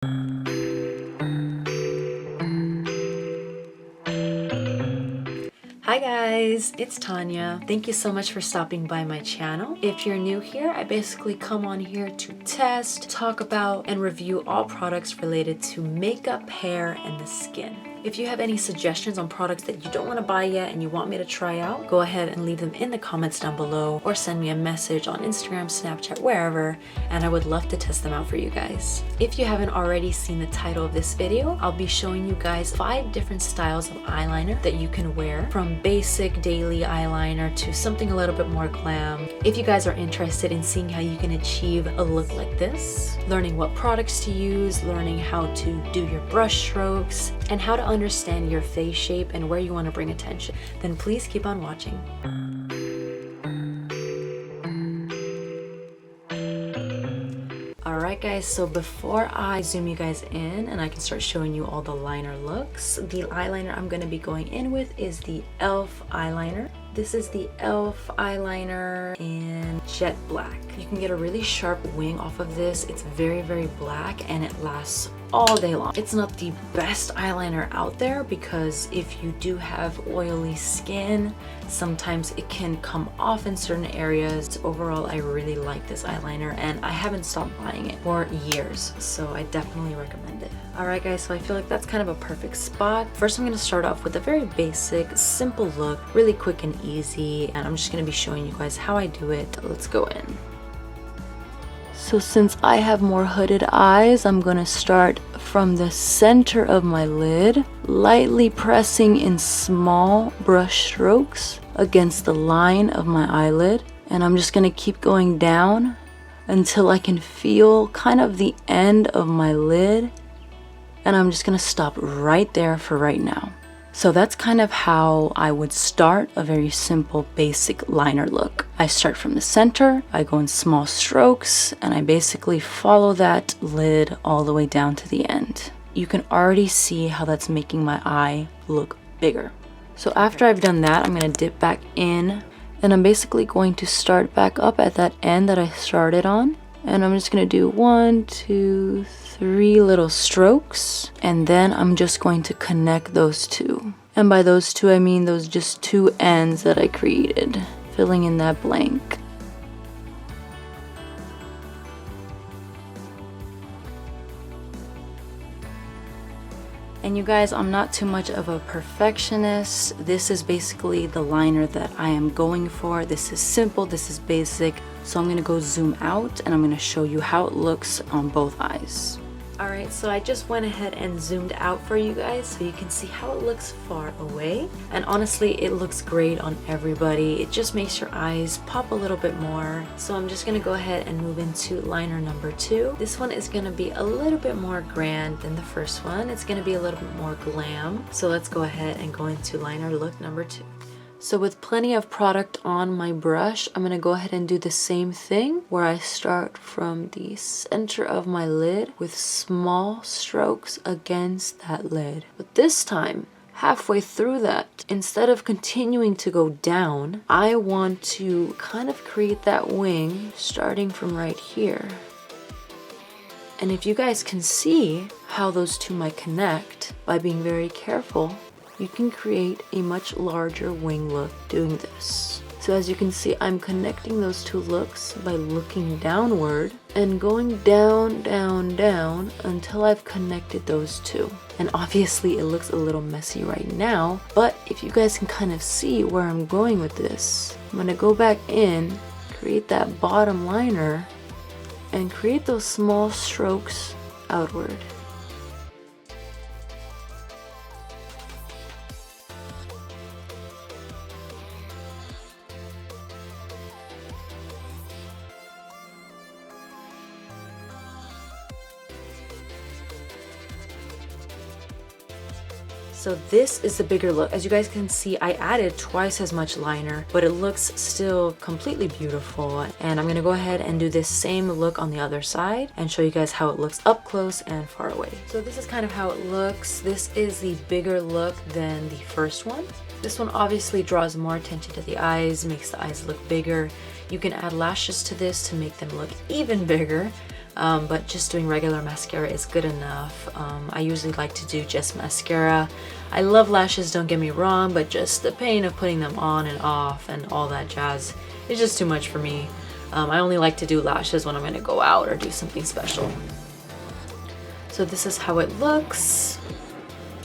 Hi guys, it's Tanya. Thank you so much for stopping by my channel. If you're new here, I basically come on here to test, talk about, and review all products related to makeup, hair, and the skin. If you have any suggestions on products that you don't want to buy yet and you want me to try out, go ahead and leave them in the comments down below or send me a message on Instagram, Snapchat, wherever, and I would love to test them out for you guys. If you haven't already seen the title of this video, I'll be showing you guys 5 different styles of eyeliner that you can wear, from basic daily eyeliner to something a little bit more glam. If you guys are interested in seeing how you can achieve a look like this, learning what products to use, learning how to do your brush strokes, and how to understand your face shape and where you want to bring attention, then please keep on watching. Alright guys, so before I zoom you guys in and I can start showing you all the liner looks, the eyeliner I'm going to be going in with is the e.l.f. eyeliner. This is the e.l.f. eyeliner in jet black. You can get a really sharp wing off of this. It's very, very black and it lasts all day long. It's not the best eyeliner out there because if you do have oily skin, sometimes it can come off in certain areas. Overall, I really like this eyeliner and I haven't stopped buying it for years, so I definitely recommend it. Alright guys, so I feel like that's kind of a perfect spot. First, I'm going to start off with a very basic, simple look, really quick and easy, and I'm just going to be showing you guys how I do it. Let's go in. So since I have more hooded eyes, I'm going to start from the center of my lid, lightly pressing in small brush strokes against the line of my eyelid. And I'm just going to keep going down until I can feel kind of the end of my lid. And I'm just going to stop right there for right now. So that's kind of how I would start a very simple basic liner look. I start from the center, I go in small strokes, and I basically follow that lid all the way down to the end. You can already see how that's making my eye look bigger. So after I've done that, I'm going to dip back in, and I'm basically going to start back up at that end that I started on. And I'm just going to do 1, 2, 3 little strokes, and then I'm just going to connect those two. And by those two, I mean those just 2 ends that I created, filling in that blank. And you guys, I'm not too much of a perfectionist. This is basically the liner that I am going for. This is simple, this is basic. So I'm gonna go zoom out and I'm gonna show you how it looks on both eyes. Alright, so I just went ahead and zoomed out for you guys so you can see how it looks far away. And honestly, it looks great on everybody. It just makes your eyes pop a little bit more. So I'm just gonna go ahead and move into liner number 2. This one is gonna be a little bit more grand than the first one. It's gonna be a little bit more glam. So let's go ahead and go into liner look number 2. So with plenty of product on my brush, I'm going to go ahead and do the same thing where I start from the center of my lid with small strokes against that lid. But this time, halfway through that, instead of continuing to go down, I want to kind of create that wing starting from right here. And if you guys can see how those two might connect by being very careful, you can create a much larger wing look doing this. So as you can see, I'm connecting those two looks by looking downward and going down, down, down until I've connected those two. And obviously it looks a little messy right now, but if you guys can kind of see where I'm going with this, I'm gonna go back in, create that bottom liner, and create those small strokes outward. So this is the bigger look. As you guys can see, I added twice as much liner, but it looks still completely beautiful. And I'm gonna go ahead and do this same look on the other side and show you guys how it looks up close and far away. So this is kind of how it looks. This is the bigger look than the first one. This one obviously draws more attention to the eyes, makes the eyes look bigger. You can add lashes to this to make them look even bigger. but just doing regular mascara is good enough. I usually like to do just mascara. I love lashes, don't get me wrong, but just the pain of putting them on and off and all that jazz is just too much for me. I only like to do lashes when I'm gonna go out or do something special. So this is how it looks.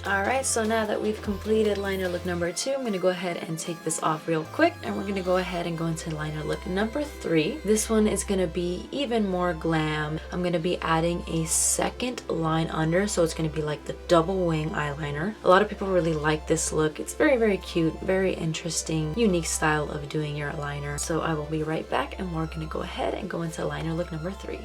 Alright, so now that we've completed liner look number 2, I'm going to go ahead and take this off real quick, and we're going to go ahead and go into liner look number 3. This one is going to be even more glam. I'm going to be adding a second line under, so it's going to be like the double wing eyeliner. A lot of people really like this look. It's very, very cute, very interesting, unique style of doing your liner. So I will be right back, and we're going to go ahead and go into liner look number 3.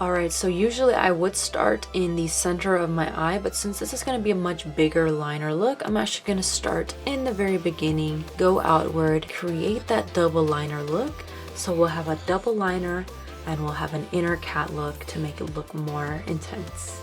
Alright, so usually I would start in the center of my eye, but since this is going to be a much bigger liner look, I'm actually going to start in the very beginning, go outward, create that double liner look. So we'll have a double liner and we'll have an inner cat look to make it look more intense.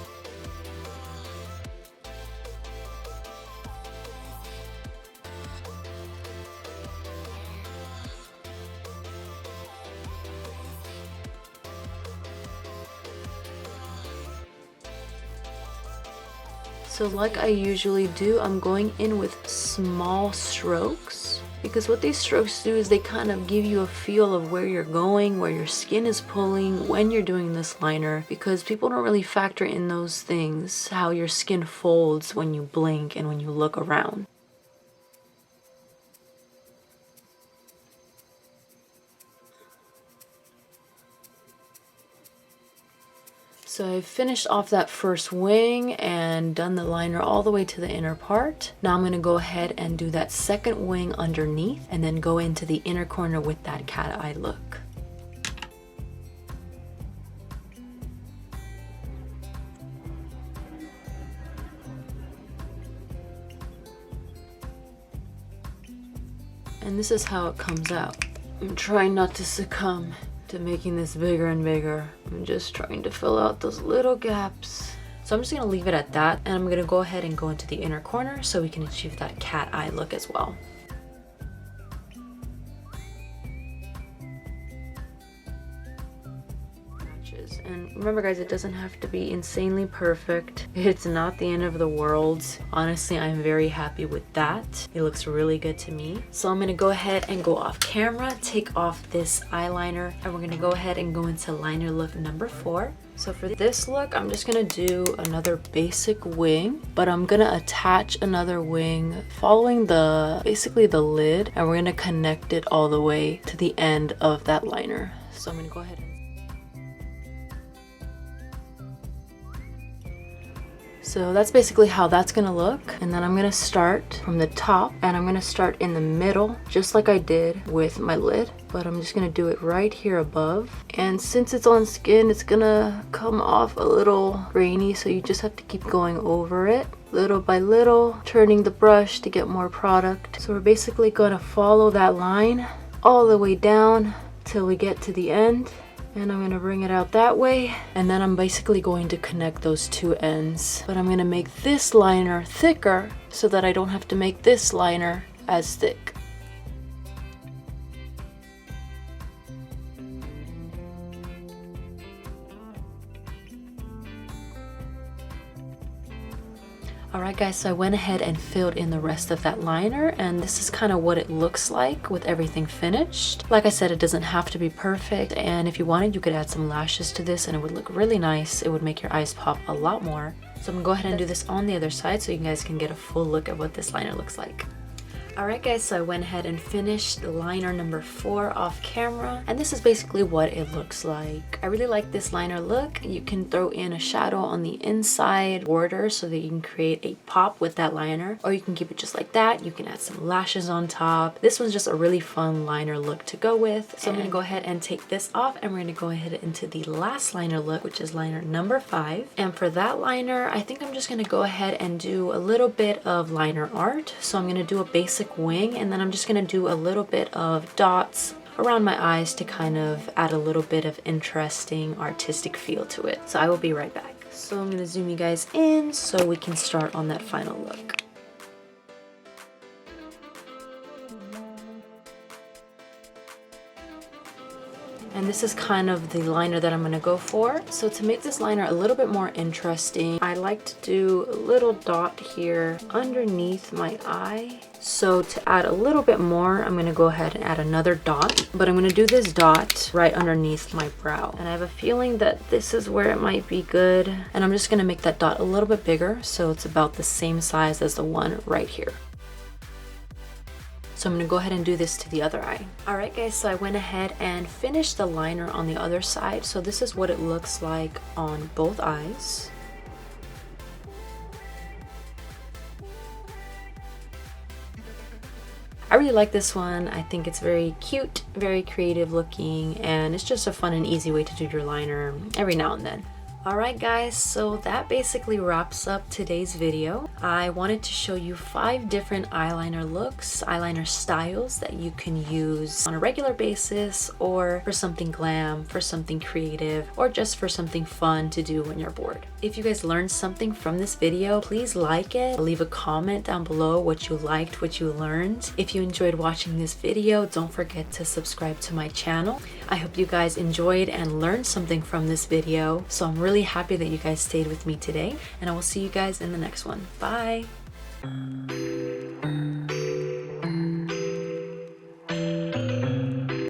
So like I usually do, I'm going in with small strokes, because what these strokes do is they kind of give you a feel of where you're going, where your skin is pulling when you're doing this liner, because people don't really factor in those things, how your skin folds when you blink and when you look around. So I've finished off that first wing and done the liner all the way to the inner part. Now I'm going to go ahead and do that second wing underneath and then go into the inner corner with that cat eye look. And this is how it comes out. I'm trying not to succumb to making this bigger and bigger. I'm just trying to fill out those little gaps. So I'm just gonna leave it at that, and I'm gonna go ahead and go into the inner corner so we can achieve that cat eye look as well. And remember guys, it doesn't have to be insanely perfect. It's not the end of the world. Honestly, I'm very happy with that. It looks really good to me. So I'm gonna go ahead and go off camera, take off this eyeliner, and we're gonna go ahead and go into liner look number 4. So for this look, I'm just gonna do another basic wing, but I'm gonna attach another wing following basically the lid, and we're gonna connect it all the way to the end of that liner. So I'm gonna go ahead and so that's basically how that's gonna look. And then I'm gonna start from the top, and I'm gonna start in the middle, just like I did with my lid, but I'm just gonna do it right here above. And since it's on skin, it's gonna come off a little grainy, so you just have to keep going over it little by little, turning the brush to get more product. So we're basically gonna follow that line all the way down till we get to the end. And I'm gonna bring it out that way, and then I'm basically going to connect those two ends. But I'm gonna make this liner thicker so that I don't have to make this liner as thick. Alright guys, so I went ahead and filled in the rest of that liner, and this is kind of what it looks like with everything finished. Like I said, it doesn't have to be perfect, and if you wanted, you could add some lashes to this and it would look really nice. It would make your eyes pop a lot more. So I'm gonna go ahead and do this on the other side so you guys can get a full look at what this liner looks like. Alright guys, so I went ahead and finished liner number 4 off camera, and this is basically what it looks like. I really like this liner look. You can throw in a shadow on the inside border so that you can create a pop with that liner, or you can keep it just like that. You can add some lashes on top. This one's just a really fun liner look to go with. So I'm going to go ahead and take this off, and we're going to go ahead into the last liner look, which is liner number 5. And for that liner, I think I'm just going to go ahead and do a little bit of liner art. So I'm going to do a basic wing, and then I'm just going to do a little bit of dots around my eyes to kind of add a little bit of interesting artistic feel to it. So I will be right back. So I'm going to zoom you guys in so we can start on that final look. And And this is kind of the liner that I'm gonna go for. So to make this liner a little bit more interesting, I like to do a little dot here underneath my eye. So to add a little bit more, I'm gonna go ahead and add another dot, but I'm gonna do this dot right underneath my brow. And I have a feeling that this is where it might be good. And I'm just gonna make that dot a little bit bigger so it's about the same size as the one right here. So I'm gonna go ahead and do this to the other eye. All right guys, so I went ahead and finished the liner on the other side. So this is what it looks like on both eyes. I really like this one. I think it's very cute, very creative looking, and it's just a fun and easy way to do your liner every now and then. Alright guys, so that basically wraps up today's video. I wanted to show you 5 different eyeliner looks, eyeliner styles that you can use on a regular basis, or for something glam, for something creative, or just for something fun to do when you're bored. If you guys learned something from this video, please like it. Leave a comment down below what you liked, what you learned. If you enjoyed watching this video, don't forget to subscribe to my channel. I hope you guys enjoyed and learned something from this video. So I'm really happy that you guys stayed with me today, and I will see you guys in the next one. Bye!